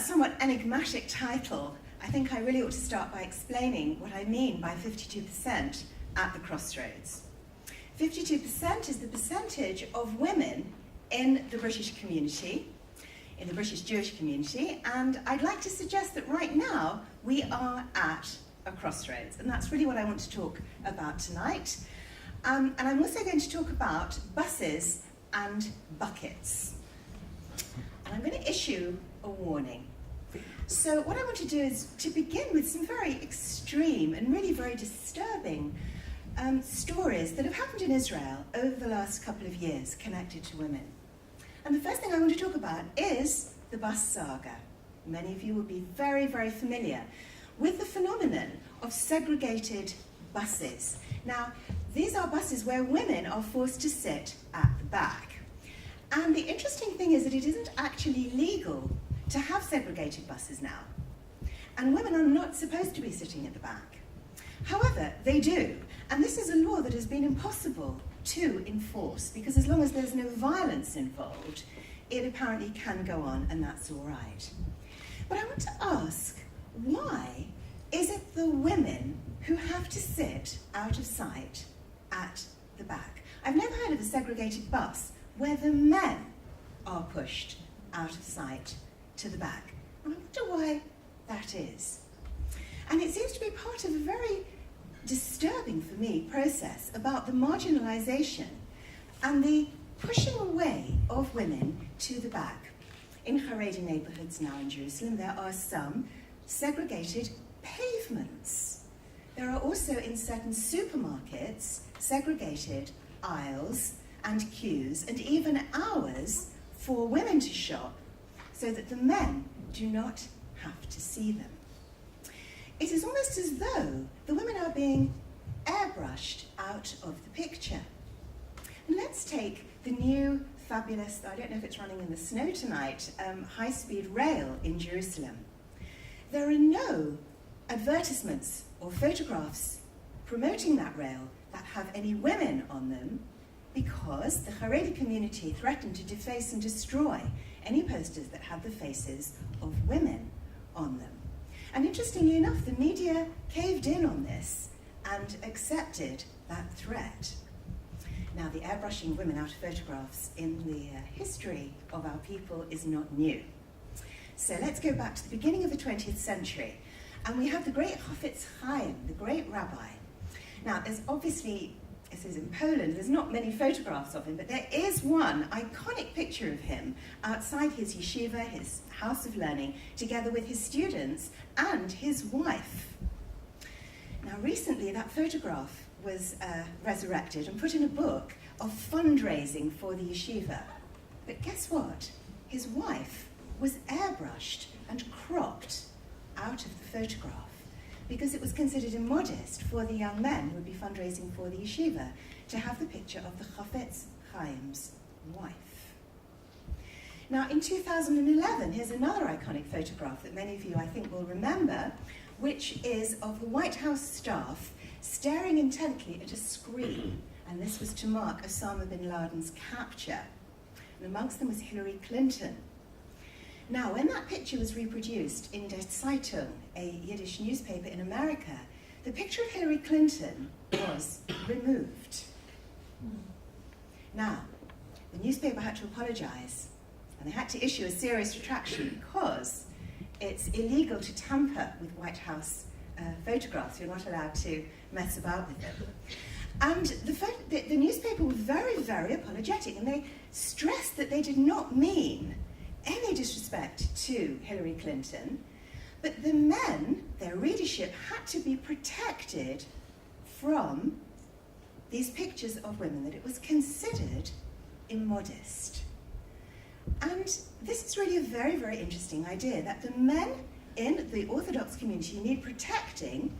somewhat enigmatic title, I think I really ought to start by explaining what I mean by 52% at the Crossroads. 52% is the percentage of women in the British community, in the British Jewish community, and I'd like to suggest that right now we are at a crossroads, and that's really what I want to talk about tonight. And I'm also going to talk about buses and buckets. And I'm going to issue a warning. So what I want to do is to begin with some very extreme and really very disturbing stories that have happened in Israel over the last couple of years connected to women. And the first thing I want to talk about is the bus saga. Many of you will be very, very familiar with the phenomenon of segregated buses. Now, these are buses where women are forced to sit at the back. And the interesting thing is that it isn't actually legal to have segregated buses now. And women are not supposed to be sitting at the back. However, they do. And this is a law that has been impossible to enforce, because as long as there's no violence involved, it apparently can go on, and that's all right. But I want to ask, why is it the women who have to sit out of sight at the back? I've never heard of a segregated bus where the men are pushed out of sight to the back. And I wonder why that is. And it seems to be part of a very disturbing, for me, process about the marginalisation and the pushing away of women to the back. In Charedi neighbourhoods now in Jerusalem, there are some segregated pavements. There are also in certain supermarkets segregated aisles and queues and even hours for women to shop so that the men do not have to see them. It is almost as though the women are being airbrushed out of the picture. And let's take the new fabulous, I don't know if it's running in the snow tonight, high-speed rail in Jerusalem. There are no advertisements or photographs promoting that rail that have any women on them, because the Charedi community threatened to deface and destroy any posters that had the faces of women on them. And interestingly enough, the media caved in on this and accepted that threat. Now, the airbrushing of women out of photographs in the history of our people is not new. So let's go back to the beginning of the 20th century, and we have the great Chafetz Chaim, the great rabbi. Now, there's obviously, this is in Poland, there's not many photographs of him, but there is one iconic picture of him outside his yeshiva, his house of learning, together with his students and his wife. Now, recently that photograph was resurrected and put in a book of fundraising for the yeshiva. But guess what? His wife was airbrushed and cropped out of the photograph because it was considered immodest for the young men who would be fundraising for the yeshiva to have the picture of the Chafetz Chaim's wife. Now, in 2011, here's another iconic photograph that many of you, I think, will remember, which is of the White House staff staring intently at a screen, and this was to mark Osama bin Laden's capture. And amongst them was Hillary Clinton. Now, when that picture was reproduced in Der Zeitung, a Yiddish newspaper in America, the picture of Hillary Clinton was removed. Now, the newspaper had to apologize, and they had to issue a serious retraction because it's illegal to tamper with White House photographs. You're not allowed to mess about with them. And the newspaper were very, very apologetic, and they stressed that they did not mean any disrespect to Hillary Clinton, but the men, their readership, had to be protected from these pictures of women, that it was considered immodest. And this is really a very, very interesting idea, that the men in the Orthodox community need protecting,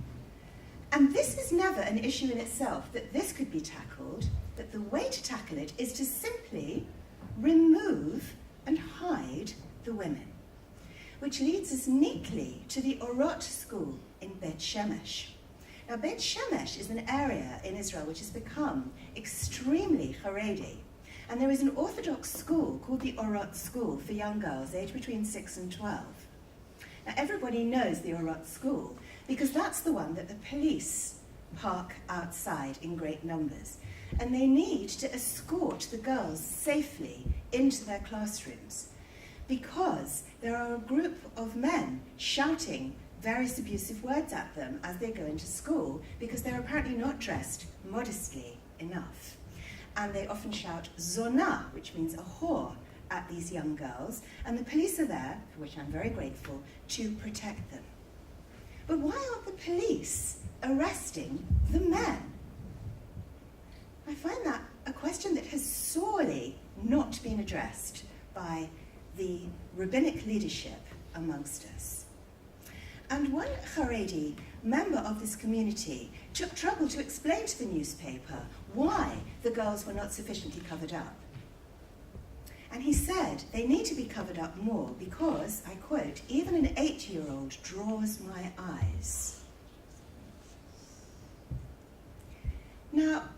and this is never an issue in itself, that this could be tackled, but the way to tackle it is to simply remove and hide the women. Which leads us neatly to the Orot school in Bet Shemesh. Now, Bet Shemesh is an area in Israel which has become extremely Charedi. And there is an Orthodox school called the Orot school for young girls aged between 6 and 12. Now, everybody knows the Orthodox school because that's the one that the police park outside in great numbers. And they need to escort the girls safely into their classrooms because there are a group of men shouting various abusive words at them as they go into school because they're apparently not dressed modestly enough. And they often shout zona, which means a whore, at these young girls, and the police are there, for which I'm very grateful, to protect them. But why aren't the police arresting the men? I find that a question that has sorely not been addressed by the rabbinic leadership amongst us. And one Charedi member of this community took trouble to explain to the newspaper why the girls were not sufficiently covered up. And he said they need to be covered up more because, I quote, even an 8-year-old draws my eyes. Now,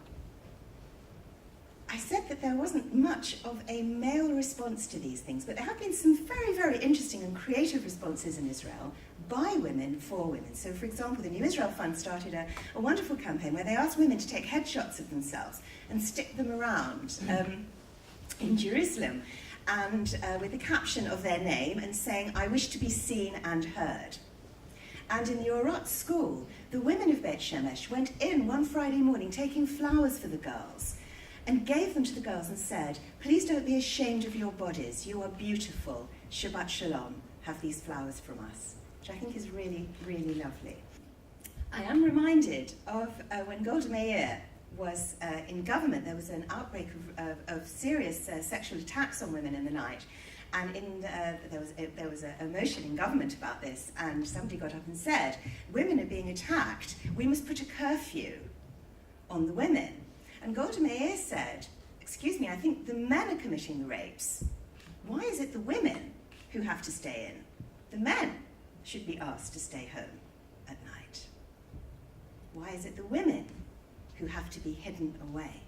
I said that there wasn't much of a male response to these things, but there have been some very, very interesting and creative responses in Israel by women for women. So, for example, the New Israel Fund started a wonderful campaign where they asked women to take headshots of themselves and stick them around in Jerusalem, and with the caption of their name and saying, "I wish to be seen and heard." And in the Orot school, the women of Beit Shemesh went in one Friday morning taking flowers for the girls and gave them to the girls and said, "Please don't be ashamed of your bodies. You are beautiful. Shabbat Shalom. Have these flowers from us," which I think is really, really lovely. I am reminded of when Golda Meir was in government. There was an outbreak of serious sexual attacks on women in the night. And there was a motion in government about this, and somebody got up and said, "Women are being attacked. We must put a curfew on the women." And Golda Meir said, "Excuse me, I think the men are committing the rapes. Why is it the women who have to stay in? The men should be asked to stay home at night. Why is it the women who have to be hidden away?"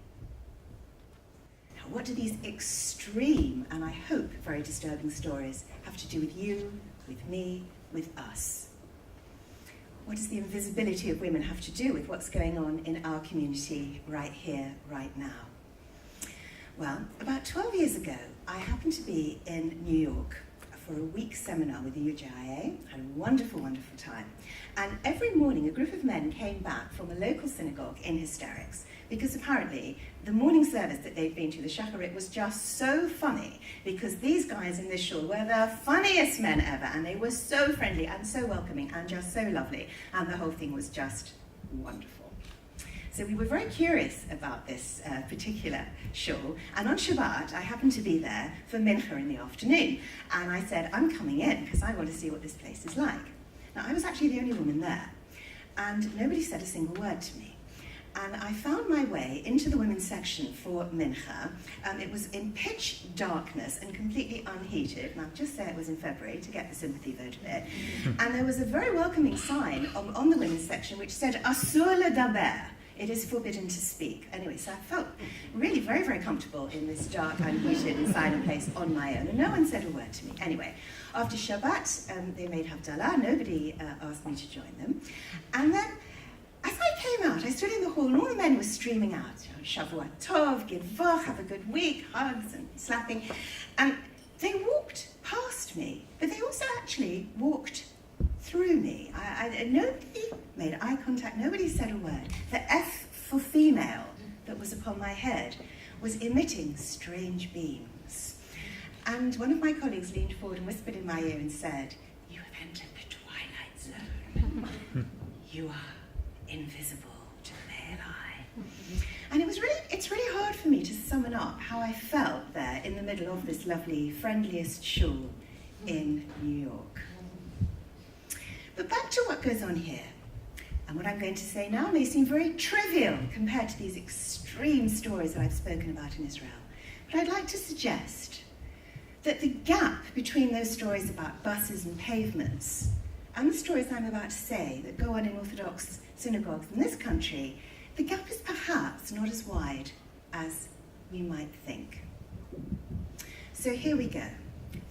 Now, what do these extreme, and I hope very disturbing stories have to do with you, with me, with us? What does the invisibility of women have to do with what's going on in our community right here, right now? Well, about 12 years ago, I happened to be in New York for a week seminar with the UJIA. Had a wonderful, wonderful time. And every morning, a group of men came back from a local synagogue in hysterics because apparently the morning service that they'd been to, the shacharit, was just so funny because these guys in this shul were the funniest men ever, and they were so friendly and so welcoming and just so lovely, and the whole thing was just wonderful. So we were very curious about this particular shul, and on Shabbat I happened to be there for mincha in the afternoon, and I said, "I'm coming in because I want to see what this place is like." Now, I was actually the only woman there, and nobody said a single word to me. And I found my way into the women's section for mincha. It was in pitch darkness and completely unheated, and I'll just say it was in February to get the sympathy vote of it. And there was a very welcoming sign on the women's section which said, "Asur ledaber," it is forbidden to speak. Anyway, so I felt really very, very comfortable in this dark, unheated and silent place on my own, and no one said a word to me. Anyway, after Shabbat, they made Havdalah. Nobody asked me to join them. And then, as I came out, I stood in the hall, and all the men were streaming out. Shavua Tov, Givach, have a good week, hugs and slapping. And they walked past me, but they also actually walked through me. Nobody made eye contact, nobody said a word. The F for female that was upon my head was emitting strange beams. And one of my colleagues leaned forward and whispered in my ear and said, "You have entered the twilight zone. You are invisible to the male eye." And it's really hard for me to summon up how I felt there in the middle of this lovely, friendliest shul in New York. But back to what goes on here. And what I'm going to say now may seem very trivial compared to these extreme stories that I've spoken about in Israel. But I'd like to suggest that the gap between those stories about buses and pavements and the stories I'm about to say that go on in Orthodox synagogues in this country, the gap is perhaps not as wide as we might think. So here we go.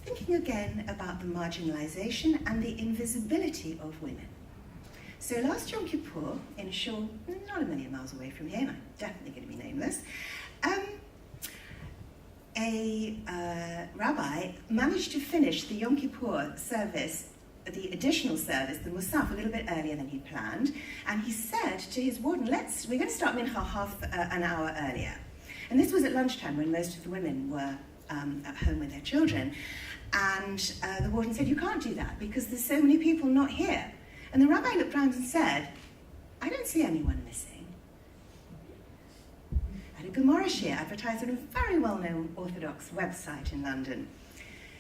thinking again about the marginalisation and the invisibility of women. So last Yom Kippur, in a shul not a million miles away from here, and I'm definitely going to be nameless, a rabbi managed to finish the Yom Kippur service, the additional service, the Musaf, a little bit earlier than he'd planned, and he said to his warden, we're going to start Mincha half an hour earlier. And this was at lunchtime when most of the women were at home with their children. And the warden said, you can't do that because there's so many people not here. And the rabbi looked round and said, I don't see anyone missing. At a Gemara Shir advertised on a very well-known Orthodox website in London.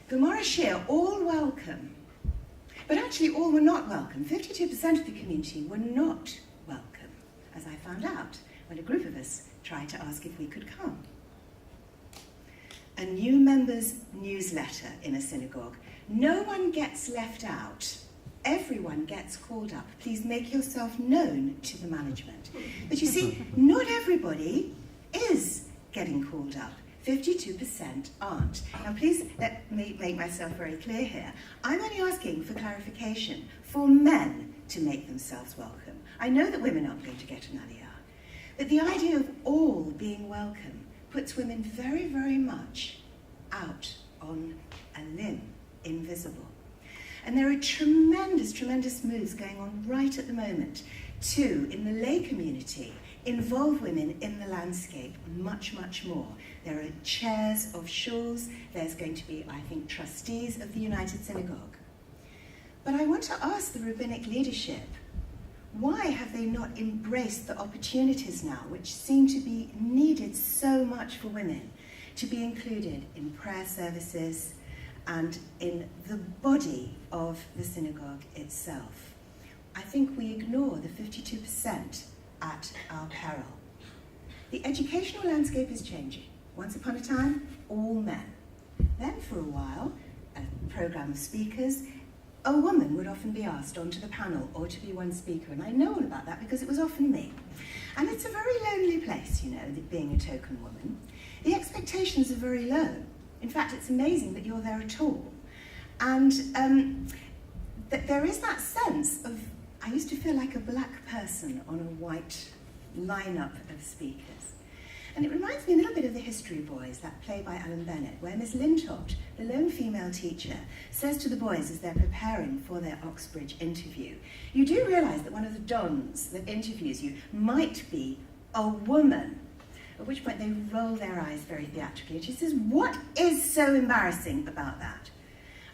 Gemara Shir, all welcome. But actually all were not welcome. 52% of the community were not welcome, as I found out when a group of us tried to ask if we could come. A new members newsletter in a synagogue. No one gets left out. Everyone gets called up. Please make yourself known to the management. But you see, not everybody is getting called up. 52% aren't. Now please let me make myself very clear here. I'm only asking for clarification for men to make themselves welcome. I know that women aren't going to get an aliyah, but the idea of all being welcome puts women very, very much out on a limb, invisible. And there are tremendous, tremendous moves going on right at the moment to, in the lay community, involve women in the landscape much, much more. There are chairs of shuls. There's going to be, I think, trustees of the United Synagogue. But I want to ask the rabbinic leadership, why have they not embraced the opportunities now, which seem to be needed so much for women, to be included in prayer services and in the body of the synagogue itself? I think we ignore the 52% at our peril. The educational landscape is changing. Once upon a time, all men. Then for a while, a program of speakers, a woman would often be asked onto the panel or to be one speaker, and I know all about that because it was often me. And it's a very lonely place, you know, being a token woman. The expectations are very low. In fact, it's amazing that you're there at all. And there is that sense of, I used to feel like a black person on a white lineup of speakers. And it reminds me a little bit of The History Boys, that play by Alan Bennett, where Miss Lintott, the lone female teacher, says to the boys as they're preparing for their Oxbridge interview, you do realise that one of the dons that interviews you might be a woman. At which point they roll their eyes very theatrically. And she says, what is so embarrassing about that?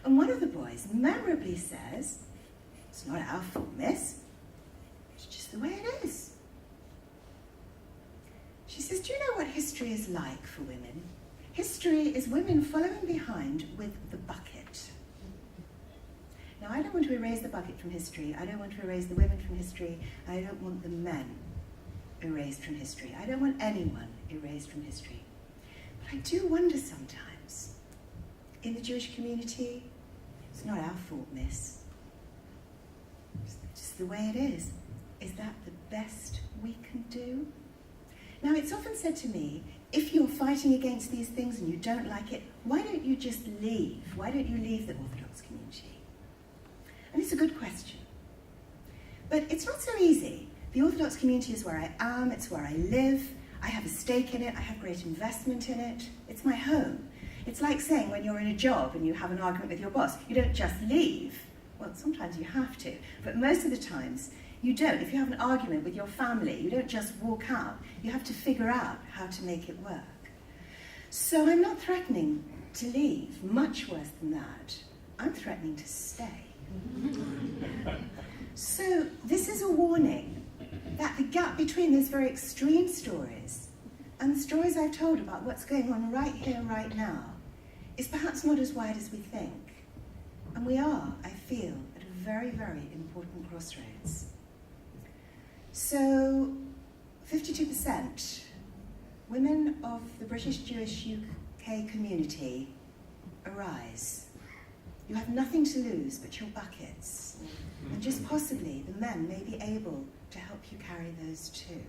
And one of the boys memorably says, it's not our fault, miss. It's just the way it is. She says, do you know what history is like for women? History is women following behind with the bucket. Now, I don't want to erase the bucket from history. I don't want to erase the women from history. I don't want the men erased from history. I don't want anyone erased from history. But I do wonder sometimes, in the Jewish community, it's not our fault, miss. It's just the way it is. Is that the best we can do? Now, it's often said to me, if you're fighting against these things and you don't like it, why don't you just leave? Why don't you leave the Orthodox community? And it's a good question. But it's not so easy. The Orthodox community is where I am, it's where I live, I have a stake in it, I have great investment in it, it's my home. It's like saying when you're in a job and you have an argument with your boss, you don't just leave. Well, sometimes you have to, but most of the times you don't. If you have an argument with your family, you don't just walk out. You have to figure out how to make it work. So I'm not threatening to leave, much worse than that. I'm threatening to stay. So this is a warning that the gap between those very extreme stories and the stories I've told about what's going on right here, right now, is perhaps not as wide as we think. And we are, I feel, at a very, very important crossroads. So, 52%, women of the British Jewish UK community, arise. You have nothing to lose but your buckets. And just possibly the men may be able to help you carry those too.